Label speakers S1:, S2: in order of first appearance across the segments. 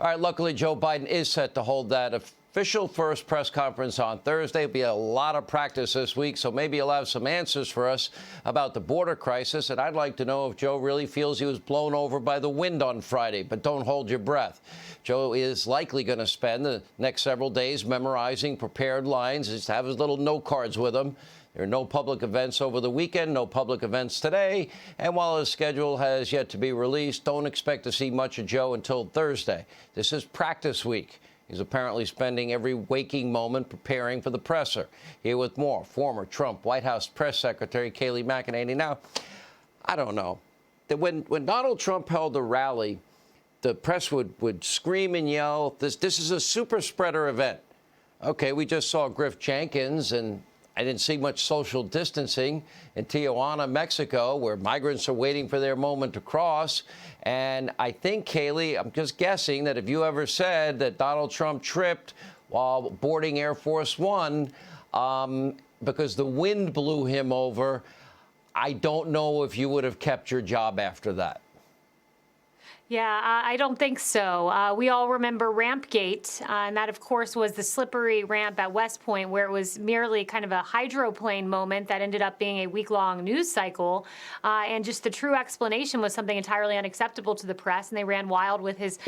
S1: All right, luckily, Joe Biden is set to hold that official first press conference on Thursday. There'll be a lot of practice this week, so maybe he'll have some answers for us about the border crisis. And I'd like to know if Joe really feels he was blown over by the wind on Friday. But don't hold your breath. Joe is likely going to spend the next several days memorizing prepared lines. Just have his little note cards with him. There are no public events over the weekend, no public events today. And while his schedule has yet to be released, don't expect to see much of Joe until Thursday. This is practice week. He's apparently spending every waking moment preparing for the presser. Here with more, former Trump White House press secretary Kayleigh McEnany. Now, I don't know. When Donald Trump held a rally, the press would scream and yell, this is a super spreader event. Okay, we just saw Griff Jenkins, and I didn't see much social distancing in Tijuana, Mexico, where migrants are waiting for their moment to cross. And I think, Kayleigh, I'm just guessing that if you ever said that Donald Trump tripped while boarding Air Force One because the wind blew him over, I don't know if you would have kept your job after that.
S2: Yeah, I don't think so. We all remember Rampgate, and that, of course, was the slippery ramp at West Point, where it was merely kind of a hydroplane moment that ended up being a week-long news cycle. And just the true explanation was something entirely unacceptable to the press, and they ran wild with his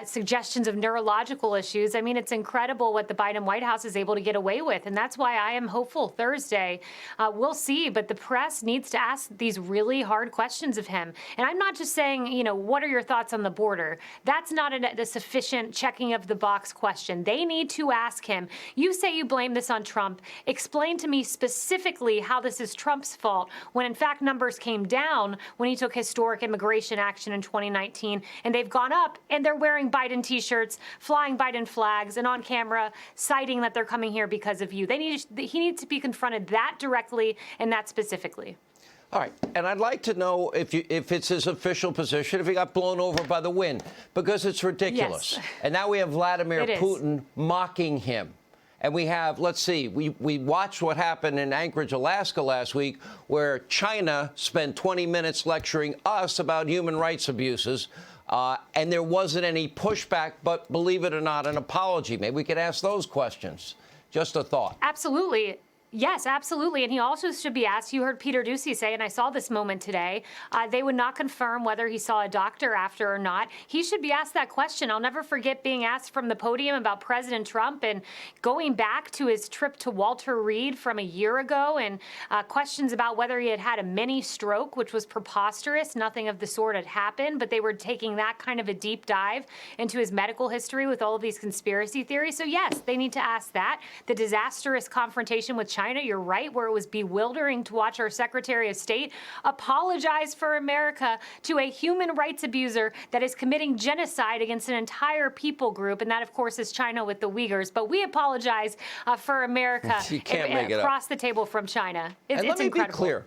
S2: suggestions of neurological issues. I mean, it's incredible what the Biden White House is able to get away with, and that's why I am hopeful Thursday. We'll see, but the press needs to ask these really hard questions of him. And I'm not just saying, you know, what are your thoughts on the border? That's not a sufficient checking of the box question. They need to ask him, you say you blame this on Trump. Explain to me specifically how this is Trump's fault when in fact numbers came down when he took historic immigration action in 2019, and they've gone up, and they're wearing Biden t-shirts, flying Biden flags, and on camera citing that they're coming here because of you. He needs to be confronted that directly and that specifically.
S1: All right, and I'd like to know if it's his official position, if he got blown over by the wind, because it's ridiculous.
S2: Yes.
S1: And now we have Vladimir Putin mocking him. And we have, let's see, we watched what happened in Anchorage, Alaska last week, where China spent 20 minutes lecturing us about human rights abuses, and there wasn't any pushback, but believe it or not, an apology. Maybe we could ask those questions. Just a thought.
S2: Absolutely. Yes, absolutely. And he also should be asked, you heard Peter Doocy say, and I saw this moment today, they would not confirm whether he saw a doctor after or not. He should be asked that question. I'll never forget being asked from the podium about President Trump and going back to his trip to Walter Reed from a year ago, and questions about whether he had had a mini stroke, which was preposterous. Nothing of the sort had happened, but they were taking that kind of a deep dive into his medical history with all of these conspiracy theories. So yes, they need to ask that. The disastrous confrontation with China, you're right, where it was bewildering to watch our Secretary of State apologize for America to a human rights abuser that is committing genocide against an entire people group, and that, of course, is China with the Uyghurs. But we apologize for America across the table from China. It's
S1: let me
S2: incredible.
S1: be clear.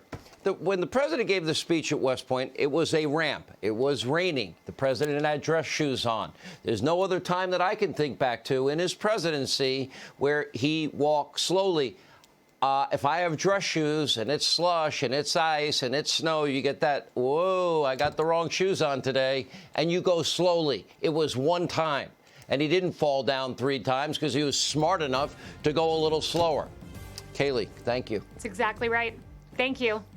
S1: When the president gave the speech at West Point, it was a ramp. It was raining. The president had dress shoes on. There's no other time that I can think back to in his presidency where he walked slowly. If I have dress shoes and it's slush and it's ice and it's snow, you get that, whoa, I got the wrong shoes on today, and you go slowly. It was one time, and he didn't fall down 3 times because he was smart enough to go a little slower. Kayleigh, thank you.
S2: That's exactly right. Thank you.